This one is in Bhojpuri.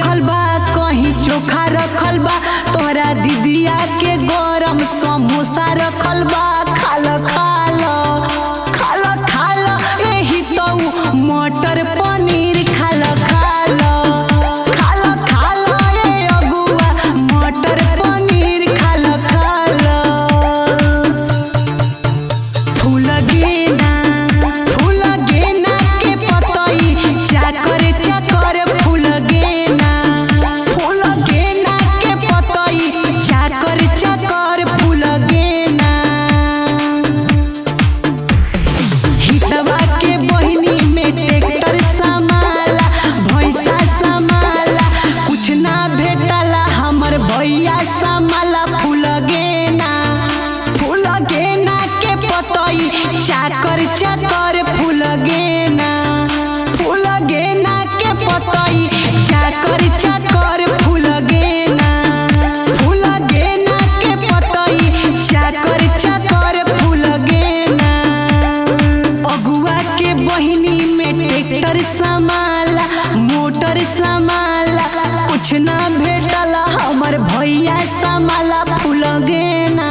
रखल बा कहीं चोखा रखल बा तोहरा दीदिया के गरम समोसा रखल बा खालो खालो खालो खालो एही तो मटर पनीर खालो खालो खालो खालो ए अगुआ मटर पनीर खालो खालो फूल गेना के पतई चाकर चाकर फूल गेना के पतई चाकर चाकर फूल गेना हितवा के बहिनी में ट्रैक्टर समाला भैंसा समाला कुछ ना भेटला हमर भैया समाला फूल गेना के पतई चाकर चाकर फूल गेना के पतई चाकर चाकर फूल गेना के पतई चाकर चाकर फूल गेना अगुआ के बहिनी में ट्रैक्टर समाला मोटर समाला कुछ ना भेटला हमर भैया समाला फूल गेना।